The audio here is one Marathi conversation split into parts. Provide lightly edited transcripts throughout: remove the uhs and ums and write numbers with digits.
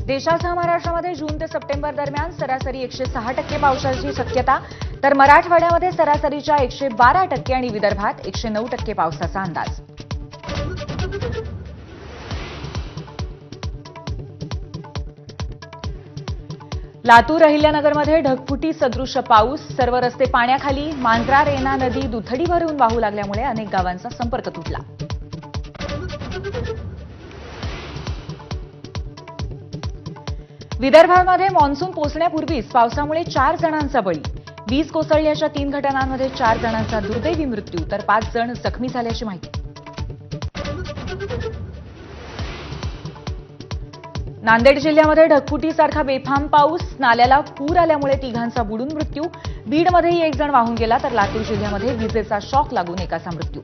देशासह महाराष्ट्रामध्ये जून ते सप्टेंबर दरम्यान सरासरी 106% पावसाची शक्यता, तर मराठवाड्यामध्ये सरासरीच्या 112% आणि विदर्भात 109% पावसाचा अंदाज. लातूर अहिल्यानगरमध्ये ढगफुटी सदृश पाऊस, सर्व रस्ते पाण्याखाली. मांजरा रेणा नदी दुथडी भरून वाहू लागल्यामुळे अनेक गावांचा संपर्क तुटला. विदर्भामध्ये मान्सून पोहोचण्यापूर्वीच पावसामुळे 4 जणांचा बळी. वीज कोसळल्याच्या 3 घटनांमध्ये 4 जणांचा दुर्दैवी मृत्यू, तर 5 जण जखमी झाल्याची माहिती. नांदेड जिल्ह्यामध्ये ढगफुटीसारखा बेफाम पाऊस, नाल्याला पूर आल्यामुळे 3घांचा बुडून मृत्यू. बीडमध्येही 1 जण वाहून गेला, तर लातूर जिल्ह्यामध्ये विजेचा शॉक लागून एकाचा मृत्यू.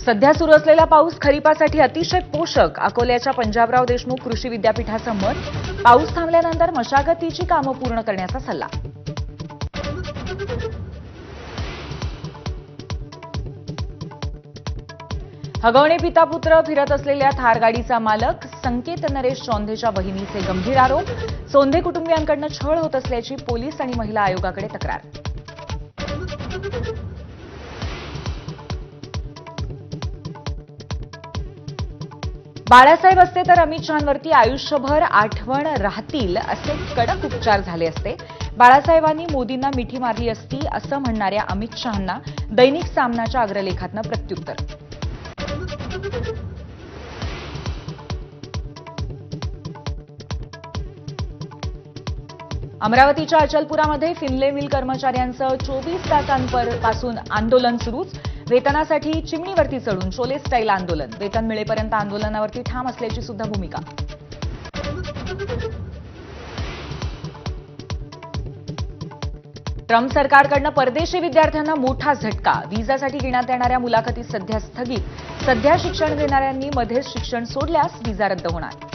सध्या सुरू असलेला पाऊस खरीपासाठी अतिशय पोषक, अकोल्याच्या पंजाबराव देशमुख कृषी विद्यापीठाचं मत. पाऊस थांबल्यानंतर मशागतीची कामं पूर्ण करण्याचा सल्ला. हगवणे पिता पुत्र फिरत असलेल्या थार गाडीचा मालक संकेत नरेश चौंधेच्या बहिणीचे गंभीर आरोप. चौंधे कुटुंबियांकडून छळ होत असल्याची पोलीस आणि महिला आयोगाकडे तक्रार. बाळासाहेब असते तर अमित शहांवरती आयुष्यभर आठवण राहतील असे कडक उपचार झाले असते. बाळासाहेबांनी मोदींना मिठी मारली असती असं म्हणणाऱ्या अमित शहांना दैनिक सामनाच्या अग्रलेखातनं प्रत्युत्तर. अमरावतीच्या अचलपुरामध्ये फिनले मिल कर्मचाऱ्यांचं 24 तासांपासून आंदोलन सुरूच. वेतनासाठी चिमणीवरती चढून शोले स्टाईल आंदोलन. वेतन मिळेपर्यंत आंदोलनावरती ठाम असल्याची सुद्धा भूमिका. ट्रम्प सरकारकडून परदेशी विद्यार्थ्यांना मोठा झटका. व्हिसासाठी घेण्यात येणाऱ्या मुलाखती सध्या स्थगित. सध्या शिक्षण घेणाऱ्यांनी मध्येच शिक्षण सोडल्यास व्हिसा रद्द होणार.